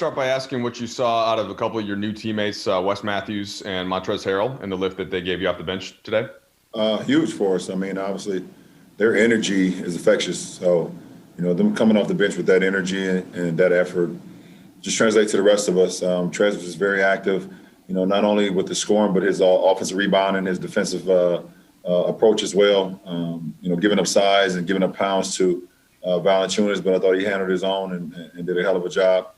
start by asking what you saw out of a couple of your new teammates, Wes Matthews and Montrezl Harrell, and the lift that they gave you off the bench today. Huge for us. I mean, obviously, their energy is infectious. So, them coming off the bench with that energy and that effort just translates to the rest of us. Trez was very active, not only with the scoring, but his offensive rebound and his defensive approach as well. Giving up size and giving up pounds to Valanciunas, but I thought he handled his own and did a hell of a job.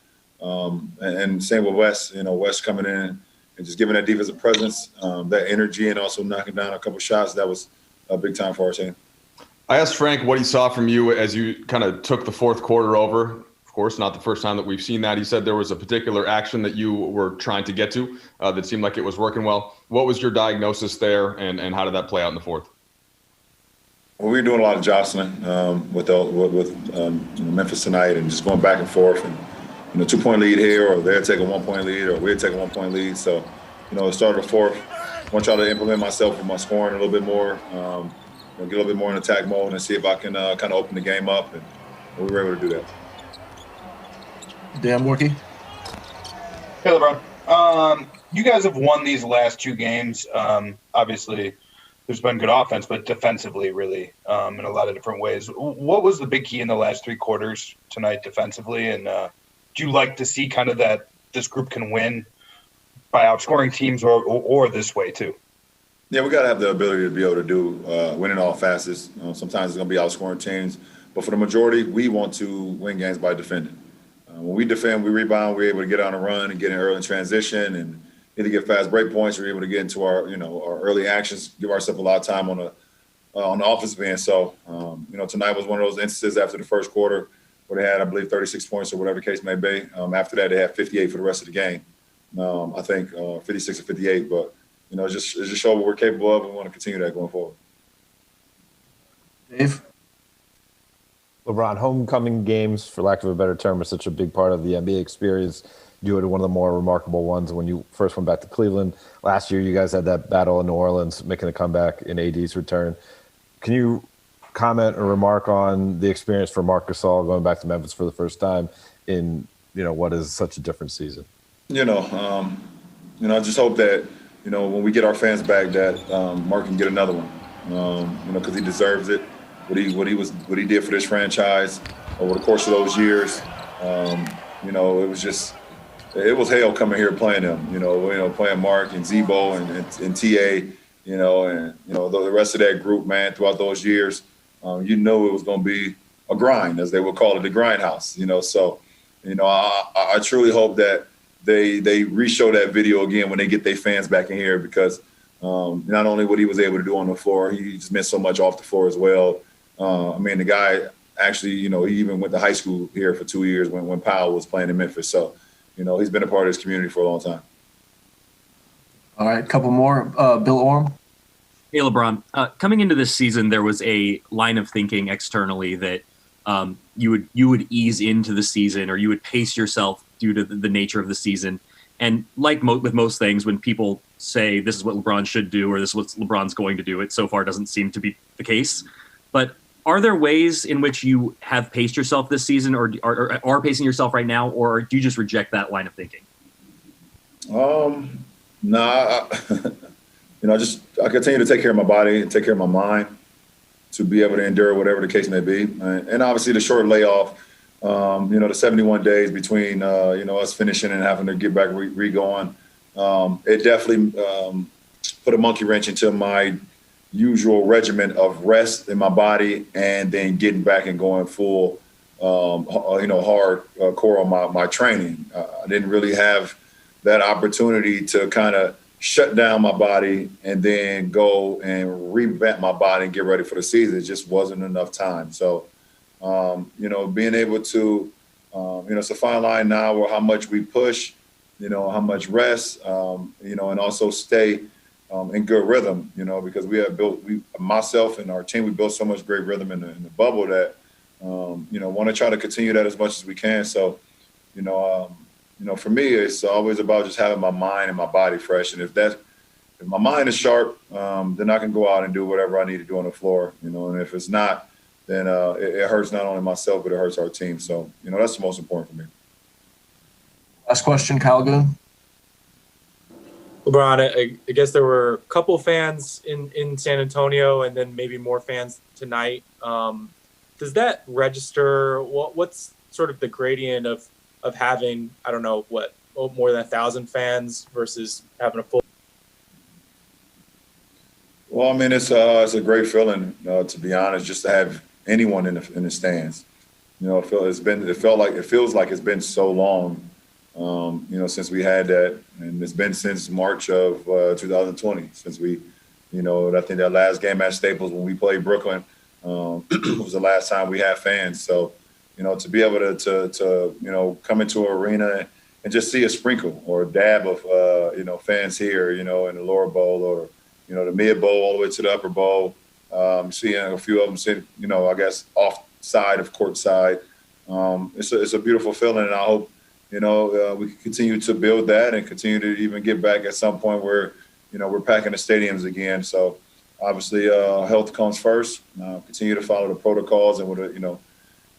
And same with Wes. Wes coming in and just giving that defensive presence, that energy, and also knocking down a couple shots. That was a big time for our team. I asked Frank what he saw from you as you kind of took the fourth quarter over. Of course, not the first time that we've seen that. He said there was a particular action that you were trying to get to that seemed like it was working well. What was your diagnosis there, and how did that play out in the fourth? Well, we were doing a lot of jostling with Memphis tonight and just going back and forth. And 2-point lead here, or they're taking 1-point lead, or we're taking 1-point lead. So, it started the fourth. I want to try to implement myself with my scoring a little bit more, get a little bit more in attack mode and see if I can kind of open the game up. And we were able to do that. Dan Morkey. Hey, LeBron. You guys have won these last two games. Obviously, there's been good offense, but defensively, really, in a lot of different ways. What was the big key in the last three quarters tonight defensively? And do you like to see kind of that this group can win by outscoring teams or this way too? Yeah, we got to have the ability to be able to do winning all facets. Sometimes it's going to be outscoring teams, but for the majority, we want to win games by defending. When we defend, we rebound, we're able to get on a run and get in early transition and either get fast break points or able to get into our early actions, give ourselves a lot of time on the offensive end. So, tonight was one of those instances after the first quarter where they had, I believe, 36 points or whatever the case may be. After that, they had 58 for the rest of the game. I think 56 or 58, but it just showed what we're capable of. We want to continue that going forward. Dave? LeBron, homecoming games, for lack of a better term, are such a big part of the NBA experience. You had one of the more remarkable ones when you first went back to Cleveland. Last year, you guys had that battle in New Orleans, making a comeback in AD's return. Can you comment or remark on the experience for Marc Gasol going back to Memphis for the first time in, what is such a different season? I just hope that, when we get our fans back that Marc can get another one, because he deserves it. What he did for this franchise over the course of those years, it was hell coming here playing him. Playing Marc and Zebo and TA, the rest of that group, man, throughout those years, it was going to be a grind, as they would call it, the grindhouse. So, I truly hope that they re-show that video again when they get their fans back in here, because not only what he was able to do on the floor, he just meant so much off the floor as well. The guy actually, he even went to high school here for 2 years when Powell was playing in Memphis. So, he's been a part of this community for a long time. All right, a couple more. Bill Orm. Hey, LeBron. Coming into this season, there was a line of thinking externally that you would ease into the season, or you would pace yourself due to the nature of the season. And like with most things, when people say this is what LeBron should do or this is what LeBron's going to do, it so far doesn't seem to be the case. But are there ways in which you have paced yourself this season, or are pacing yourself right now, or do you just reject that line of thinking? I continue to take care of my body and take care of my mind to be able to endure whatever the case may be. And obviously the short layoff, the 71 days between, us finishing and having to get back re-going, it definitely put a monkey wrench into my usual regimen of rest in my body and then getting back and going full, hard core on my training. I didn't really have that opportunity to kind of shut down my body and then go and revamp my body and get ready for the season. It just wasn't enough time. So, being able to, it's a fine line now where how much we push, how much rest, and also stay in good rhythm, because myself and our team, we built so much great rhythm in the bubble that, want to try to continue that as much as we can. So, for me, it's always about just having my mind and my body fresh. And if my mind is sharp, then I can go out and do whatever I need to do on the floor, and if it's not, then it hurts not only myself, but it hurts our team. So, that's the most important for me. Last question, Kyle Goon. LeBron, I guess there were a couple fans in San Antonio and then maybe more fans tonight. Does that register? What's sort of the gradient of having, I don't know, more than 1,000 fans versus having a full? Well, I mean, it's a great feeling, to be honest, just to have anyone in the stands. You know, it feels like it's been so long, you know, since we had that, and it's been since March of 2020, since we, you know, I think that last game at Staples when we played Brooklyn was the last time we had fans. So, you know, to be able to you know, come into an arena and just see a sprinkle or a dab of you know, fans here, you know, in the lower bowl or, you know, the mid bowl all the way to the upper bowl, seeing a few of them sitting, you know, I guess off side of court side. It's a beautiful feeling, and I hope, you know, we can continue to build that and continue to even get back at some point where, you know, we're packing the stadiums again. So obviously health comes first. Continue to follow the protocols and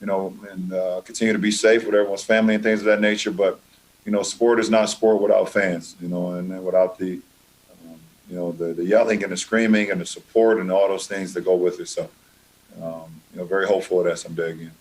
and continue to be safe with everyone's family and things of that nature. But, you know, sport is not sport without fans, you know, and without the you know, the yelling and the screaming and the support and all those things that go with it. So, you know, very hopeful of that someday again.